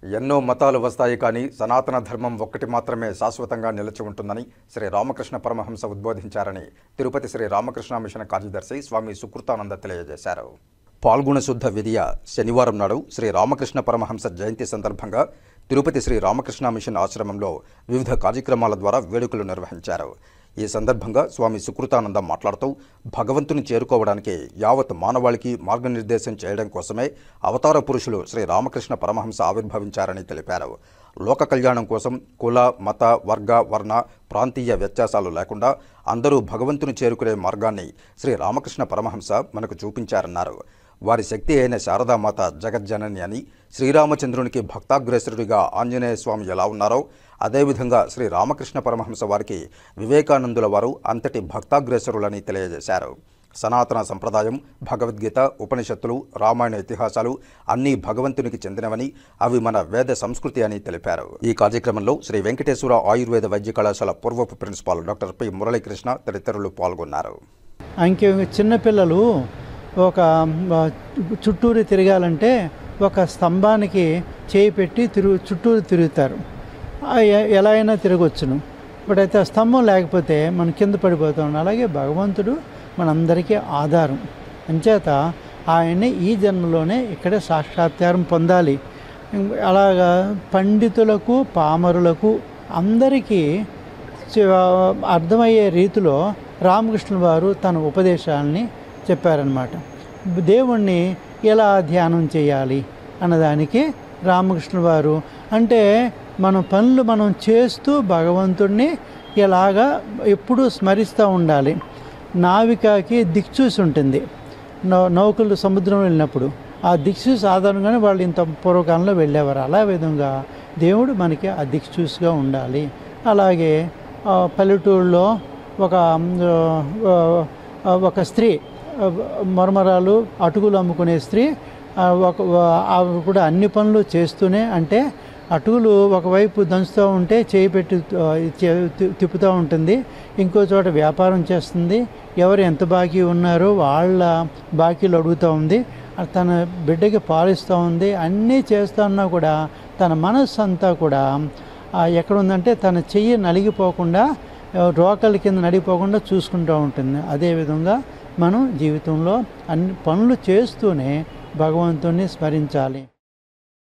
ఎన్నో మతాలు వస్తాయి కానీ సనాతన ధర్మం ఒక్కటి మాత్రమే శాశ్వతంగా నిలిచి ఉంటుందని శ్రీ రామకృష్ణ పరమహంస ఉద్బోధించారని తిరుపతి శ్రీ రామకృష్ణ మిషన్ కార్యదర్శి స్వామి సుకృతానంద తెలియజేశారు. పాల్గొన శుద్ధ విదియ శనివారం నాడు శ్రీ రామకృష్ణ పరమహంస జయంతి సందర్భంగా తిరుపతి శ్రీ రామకృష్ణ మిషన్ ఆశ్రమంలో వివిధ కార్యక్రమాల ద్వారా వేడుకలు నిర్వహించారు. ఈ సందర్భంగా స్వామి సుకృతానంద మాట్లాడుతూ భగవంతుని చేరుకోవడానికి యావత్ మానవాళికి మార్గనిర్దేశం చేయడం కోసమే అవతార పురుషులు శ్రీ రామకృష్ణ పరమహంస ఆవిర్భవించారని తెలిపారు. లోక కళ్యాణం కోసం కుల, మత, వర్గ, వర్ణ, ప్రాంతీయ వ్యత్యాసాలు లేకుండా అందరూ భగవంతుని చేరుకునే మార్గాన్ని శ్రీ రామకృష్ణ పరమహంస మనకు చూపించారన్నారు. వారి శక్తి అయిన శారదామాత జగజ్జనని అని, శ్రీరామచంద్రునికి భక్తాగ్రేసరుడిగా ఆంజనేయ స్వామి ఎలా ఉన్నారో అదేవిధంగా శ్రీ రామకృష్ణ పరమహంస వారికి వివేకానందుల వారు అంతటి భక్తాగ్రేసరులని తెలియజేశారు. సనాతన సంప్రదాయం, భగవద్గీత, ఉపనిషత్తులు, రామాయణ ఇతిహాసాలు అన్నీ భగవంతునికి చెందినవని, అవి మన వేద సంస్కృతి అని తెలిపారు. ఈ కార్యక్రమంలో శ్రీ వెంకటేశ్వర ఆయుర్వేద వైద్య కళాశాల పూర్వపు ప్రిన్సిపాల్ డాక్టర్ పి మురళీకృష్ణ తదితరులు పాల్గొన్నారు. చిన్నపిల్లలు ఒక చుట్టూరు తిరగాలంటే ఒక స్తంభానికి చేయి పెట్టి చుట్టూరు తిరుగుతారు. ఎలా అయినా తిరగవచ్చును. ఇప్పుడైతే ఆ స్తంభం లేకపోతే మనం కింద పడిపోతాం. అలాగే భగవంతుడు మనందరికీ ఆధారం. అంచేత ఆయన్ని ఈ జన్మలోనే ఇక్కడే సాక్షాత్కారం పొందాలి. అలాగా పండితులకు, పామరులకు అందరికీ అర్థమయ్యే రీతిలో రామకృష్ణ వారు తన ఉపదేశాలని చెప్పారన్నమాట. దేవుణ్ణి ఎలా ధ్యానం చేయాలి అన్నదానికి రామకృష్ణ వారు అంటే మనం చేస్తూ భగవంతుడిని ఎలాగా ఎప్పుడూ స్మరిస్తూ ఉండాలి. నావికకి దిక్చూసి ఉంటుంది. నౌకలు సముద్రంలో వెళ్ళినప్పుడు ఆ దిక్చూసి ఆధారంగానే వాళ్ళు ఇంత పూర్వకాలంలో వెళ్ళేవారు. అలా విధంగా దేవుడు మనకి ఆ దిక్చూసిగా ఉండాలి. అలాగే పల్లెటూరులో ఒక స్త్రీ, మరమరాలు, అటుకులు అమ్ముకునే స్త్రీ ఆవిడ కూడా అన్ని పనులు చేస్తూనే, అంటే అటుకులు ఒకవైపు దంచుతూ ఉంటే చేయి పెట్టి తిప్పుతూ ఉంటుంది, ఇంకో చోట వ్యాపారం చేస్తుంది, ఎవరు ఎంత బాకీ ఉన్నారో వాళ్ళ బాకీలు అడుగుతూ ఉంది, తన బిడ్డకి పాలిస్తూ ఉంది. అన్నీ చేస్తున్నా కూడా తన మనస్సు అంతా కూడా ఎక్కడ ఉందంటే తన చెయ్యి నలిగిపోకుండా, రోకల కింద నడిగిపోకుండా చూసుకుంటూ ఉంటుంది. అదేవిధంగా మనం జీవితంలో అన్ని పనులు చేస్తూనే భగవంతుణ్ణి స్మరించాలి.